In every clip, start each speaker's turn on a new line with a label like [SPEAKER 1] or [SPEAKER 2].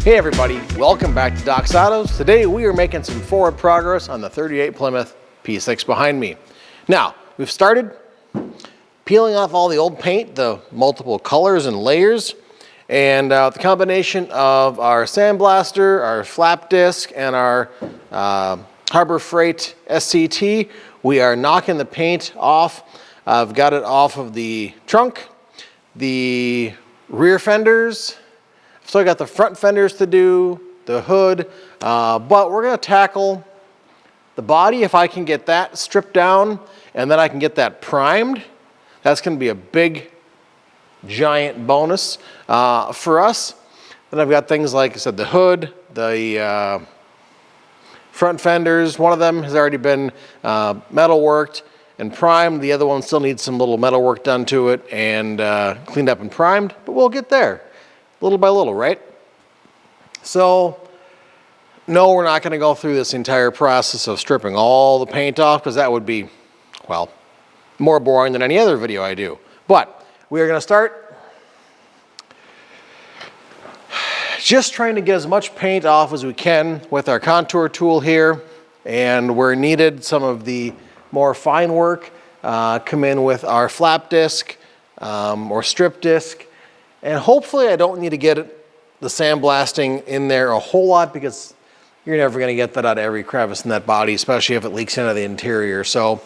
[SPEAKER 1] Hey everybody, welcome back to Doc's Autos. Today we are making some forward progress on the 38 Plymouth P6 behind me. Now, we've started peeling off all the old paint, the multiple colors and layers, and the combination of our sandblaster, our flap disc, and our Harbor Freight SCT, we are knocking the paint off. I've got it off of the trunk, the rear fenders. So I got the front fenders to do, the hood, but we're gonna tackle the body. If I can get that stripped down and then I can get that primed, that's gonna be a big, giant bonus for us. Then I've got things like I said, the hood, the front fenders. One of them has already been metal worked and primed. The other one still needs some little metal work done to it and cleaned up and primed, but we'll get there. Little by little, right? So, no, we're not going to go through this entire process of stripping all the paint off because that would be, well, more boring than any other video I do. But we are going to start just trying to get as much paint off as we can with our contour tool here. And where needed, some of the more fine work come in with our flap disc or strip disc. And hopefully I don't need to get the sandblasting in there a whole lot because you're never going to get that out of every crevice in that body, especially if it leaks into the interior. So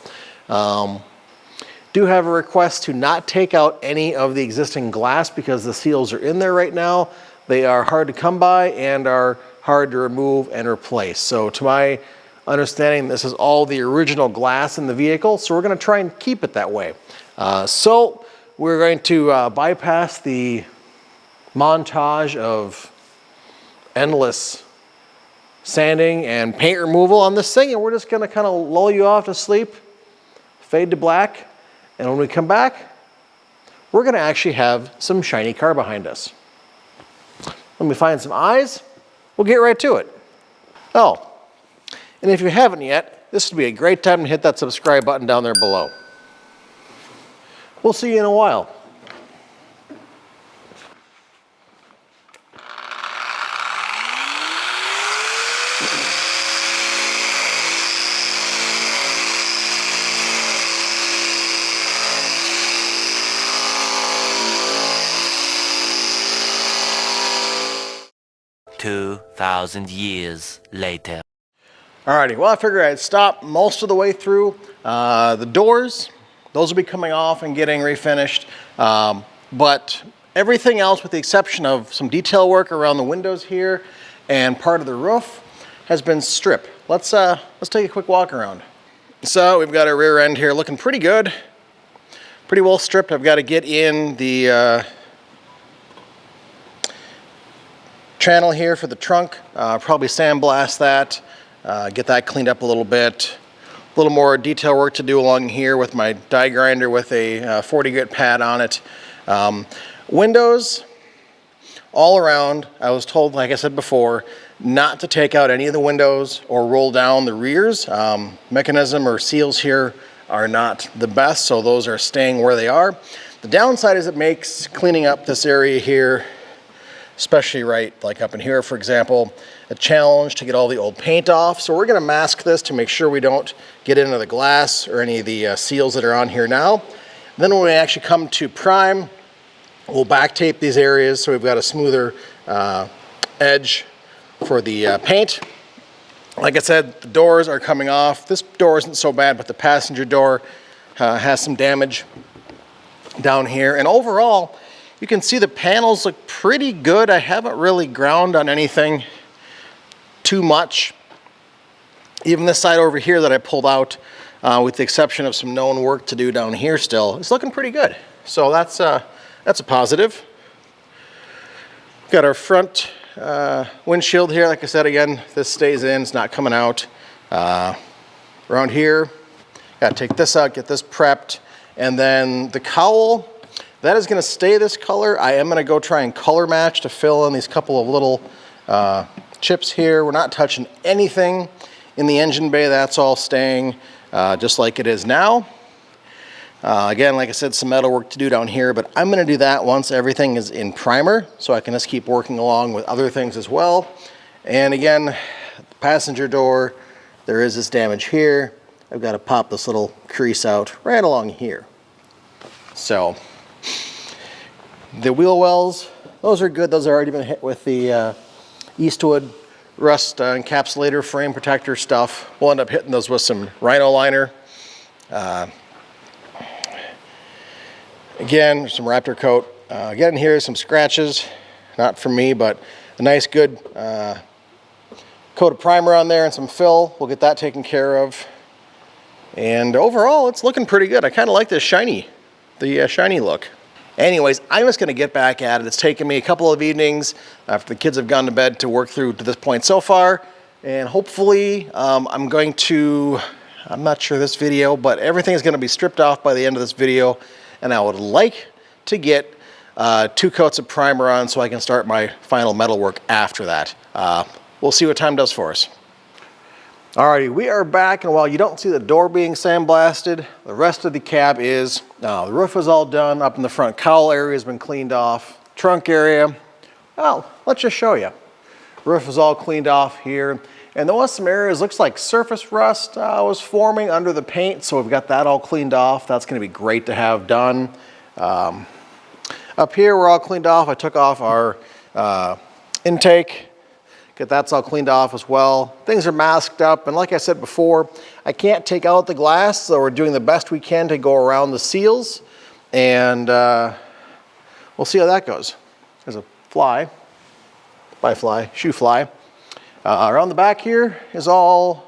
[SPEAKER 1] do have a request to not take out any of the existing glass because the seals are in there right now. They are hard to come by and are hard to remove and replace. So to my understanding, this is all the original glass in the vehicle. So we're going to try and keep it that way. So we're going to bypass the montage of endless sanding and paint removal on this thing, and we're just going to kind of lull you off to sleep, fade to black, and when we come back, we're going to actually have some shiny car behind us. Let me find some eyes. We'll get right to it. Oh, and if you haven't yet, this would be a great time to hit that subscribe button down there below. We'll see you in a while.
[SPEAKER 2] $2,000 later.
[SPEAKER 1] Alrighty, well I figured I'd stop most of the way through. The doors, those will be coming off and getting refinished. But everything else with the exception of some detail work around the windows here and part of the roof has been stripped. Let's take a quick walk around. So we've got our rear end here looking pretty good. Pretty well stripped. I've got to get in the channel here for the trunk, probably sandblast that, get that cleaned up a little bit. A little more detail work to do along here with my die grinder with a 40 grit pad on it. Windows all around. I was told, like I said before, not to take out any of the windows or roll down the rears. Mechanism or seals here are not the best, so those are staying where they are. The downside is it makes cleaning up this area here, especially right like up in here, for example, a challenge to get all the old paint off. So we're going to mask this to make sure we don't get into the glass or any of the seals that are on here now. Then when we actually come to prime, we'll back tape these areas so we've got a smoother edge for the paint. Like I said, the doors are coming off. This door isn't so bad, but the passenger door has some damage down here. And overall, you can see the panels look pretty good. I haven't really ground on anything too much. Even this side over here that I pulled out, with the exception of some known work to do down here still, it's looking pretty good. So that's a positive. Got our front windshield here. Like I said, again, this stays in, it's not coming out. Around here, got to take this out, get this prepped. And then the cowl, that is going to stay this color. I am going to go try and color match to fill in these couple of little chips here. We're not touching anything in the engine bay. That's all staying just like it is now. Again, like I said, some metal work to do down here, but I'm going to do that once everything is in primer, so I can just keep working along with other things as well. And again, the passenger door, there is this damage here. I've got to pop this little crease out right along here. So the wheel wells, those are good. Those have already been hit with the Eastwood rust encapsulator frame protector stuff. We'll end up hitting those with some Rhino liner. Again, some Raptor coat. Again, here's some scratches, not from me, but a nice good coat of primer on there and some fill. We'll get that taken care of. And overall, it's looking pretty good. I kind of like this shiny look. Anyways, I'm just going to get back at it. It's taken me a couple of evenings after the kids have gone to bed to work through to this point so far. And hopefully, I'm not sure this video, but everything is going to be stripped off by the end of this video. And I would like to get 2 coats of primer on so I can start my final metal work after that. We'll see what time does for us. Alrighty, we are back, and while you don't see the door being sandblasted, the rest of the cab is. The roof is all done. Up in the front cowl area has been cleaned off. Trunk area, well, let's just show you. Roof is all cleaned off here. And there was some areas, looks like surface rust was forming under the paint, so we've got that all cleaned off. That's going to be great to have done. Up here, we're all cleaned off. I took off our intake. That's all cleaned off as well. Things are masked up, and like I said before, I can't take out the glass, so we're doing the best we can to go around the seals, and we'll see how that goes. There's a fly, shoe fly. Around the back here is all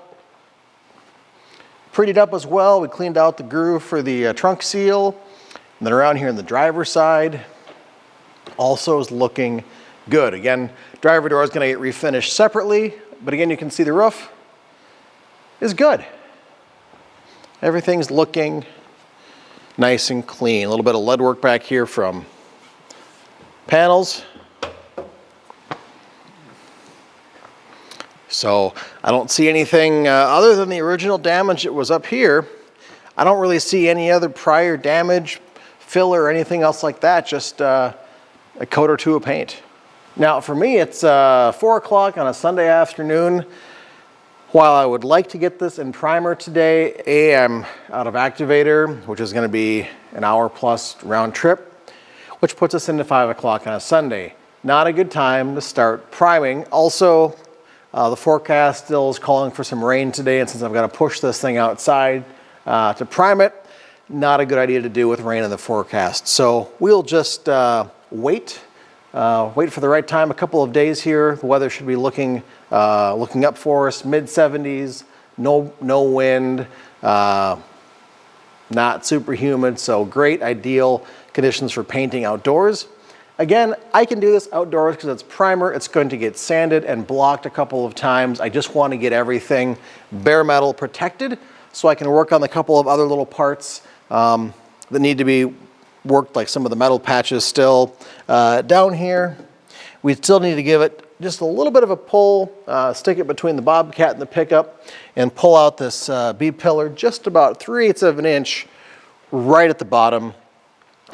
[SPEAKER 1] prettied up as well. We cleaned out the groove for the trunk seal. And then around here on the driver's side, also is looking good. Again, driver door is going to get refinished separately, but again, you can see the roof is good. Everything's looking nice and clean. A little bit of lead work back here from panels. So I don't see anything other than the original damage that was up here. I don't really see any other prior damage, fill or anything else like that, just a coat or 2 of paint. Now for me, it's 4 o'clock on a Sunday afternoon. While I would like to get this in primer today, I'm out of activator, which is going to be an hour plus round trip, which puts us into 5 o'clock on a Sunday. Not a good time to start priming. Also, the forecast still is calling for some rain today, and since I've got to push this thing outside to prime it, not a good idea to do with rain in the forecast. So we'll just wait for the right time. A couple of days here, the weather should be looking up for us. Mid-70s, no wind, not super humid, so great, ideal conditions for painting outdoors. Again, I can do this outdoors because it's primer. It's going to get sanded and blocked a couple of times. I just want to get everything bare metal protected so I can work on a couple of other little parts that need to be worked, like some of the metal patches still. Down here, we still need to give it just a little bit of a pull, stick it between the bobcat and the pickup, and pull out this B-pillar just about 3/8 of an inch right at the bottom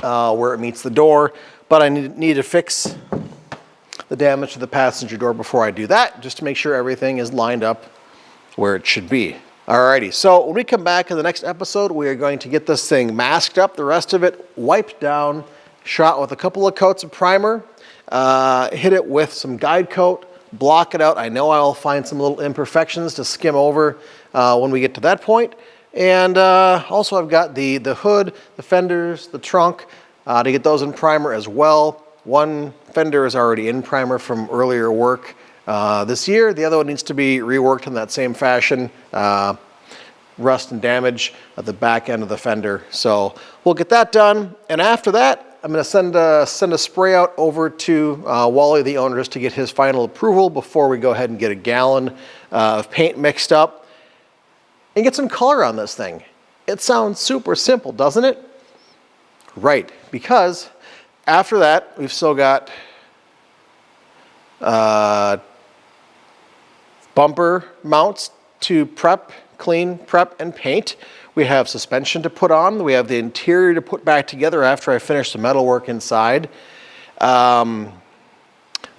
[SPEAKER 1] where it meets the door. But I need to fix the damage to the passenger door before I do that, just to make sure everything is lined up where it should be. Alrighty, so when we come back in the next episode, we are going to get this thing masked up, the rest of it wiped down, shot with a couple of coats of primer, hit it with some guide coat, block it out. I know I'll find some little imperfections to skim over when we get to that point. And also I've got the hood, the fenders, the trunk, to get those in primer as well. One fender is already in primer from earlier work this year. The other one needs to be reworked in that same fashion. Rust and damage at the back end of the fender. So we'll get that done. And after that, I'm going to send a spray out over to Wally, the owner, just to get his final approval before we go ahead and get a gallon of paint mixed up and get some color on this thing. It sounds super simple, doesn't it? Right, because after that, we've still got bumper mounts to prep clean, prep, and paint. We have suspension to put on. We have the interior to put back together after I finish the metal work inside.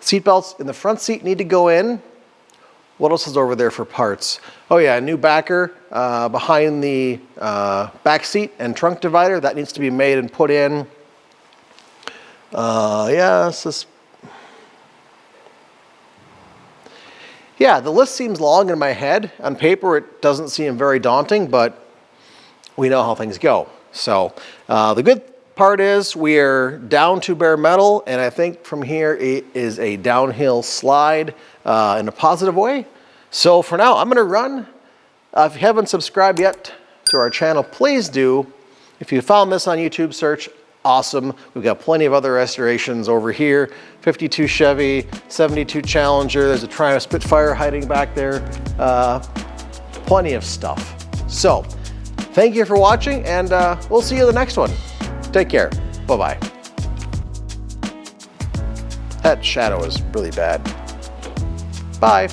[SPEAKER 1] Seat belts in the front seat need to go in. What else is over there for parts? Oh yeah, a new backer behind the back seat and trunk divider. That needs to be made and put in. Yeah, the list seems long in my head. On paper, it doesn't seem very daunting, but we know how things go. So the good part is we are down to bare metal, and I think from here it is a downhill slide in a positive way. So for now, I'm gonna run. If you haven't subscribed yet to our channel, please do. If you found this on YouTube, search awesome. We've got plenty of other restorations over here. 52 Chevy, 72 Challenger. There's a Triumph Spitfire hiding back there. Plenty of stuff. So thank you for watching, and we'll see you in the next one. Take care. Bye-bye. That shadow is really bad. Bye.